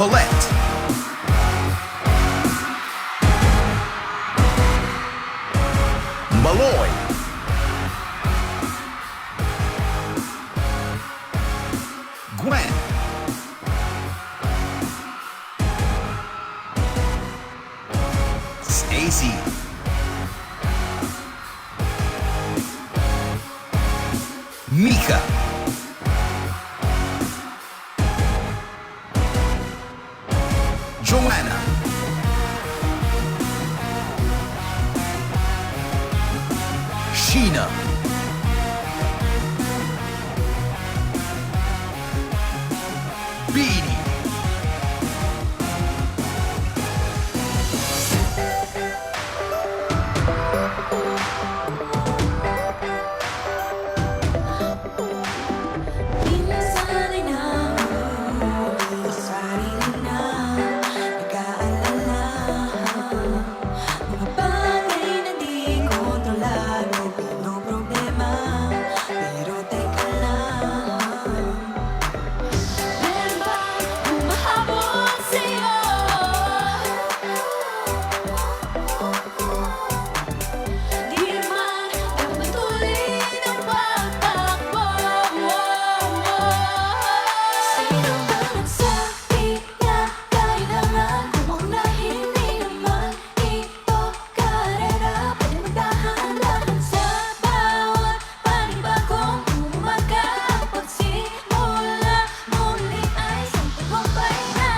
Colette, Maloy, Gwen, Stacy, Mika, Joanna, Sheena, Beanie, Minsan ay nahuli sa sarili na nag-aalala. Mga bagay na di kontrolado, pinoproblema, pero teka lang. Meron bang humahabol sa'yo? Di naman nagpatuloy ng pagtakbo. Sino ba nagsabi na kailangan umunahin? Di naman ito karera. Pwede magdahan-dahan sa bawat panibagong umaga. Pagsimula muli ay isang tagumpay na.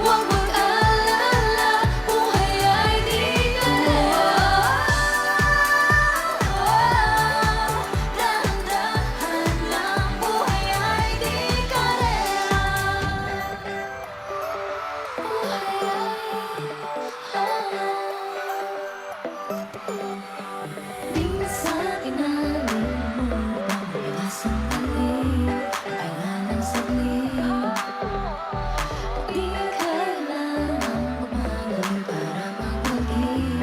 Huwag mag-alala, buhay ay di karera. Dahan-dahan lang, buhay ay di karera. Minsan inanin mo ang mga sandali ay nga ng saglit. Di kailangang magmadali para magmaging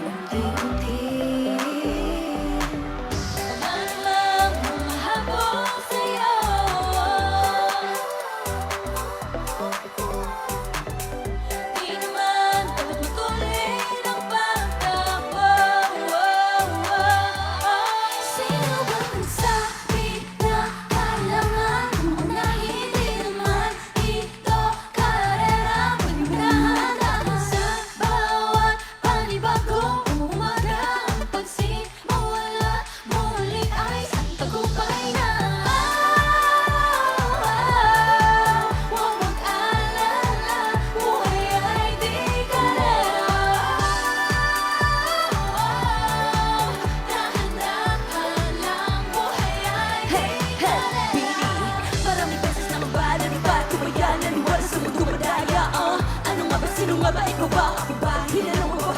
unti-unti. Man lang humahabol sa'yo. Di naman dapat matuloy ng pagtakbo. Sino ba nagsabi na kailangan umunahin? Di naman ito karera. Pwede magdahan-dahan sa bawat panibagong umaga. Ang pagsimula muli ay isang tagumpay na. Huwag mag-alala, buhay ay di karera. Dahan-dahan lang, buhay ay di karera. Bini, maraming beses na mabala ni ba't kumayan? Naniwala sa mundo madaya. Ano nga ba, sino nga ba, ikaw ba, ako ba? Hinanong mo ba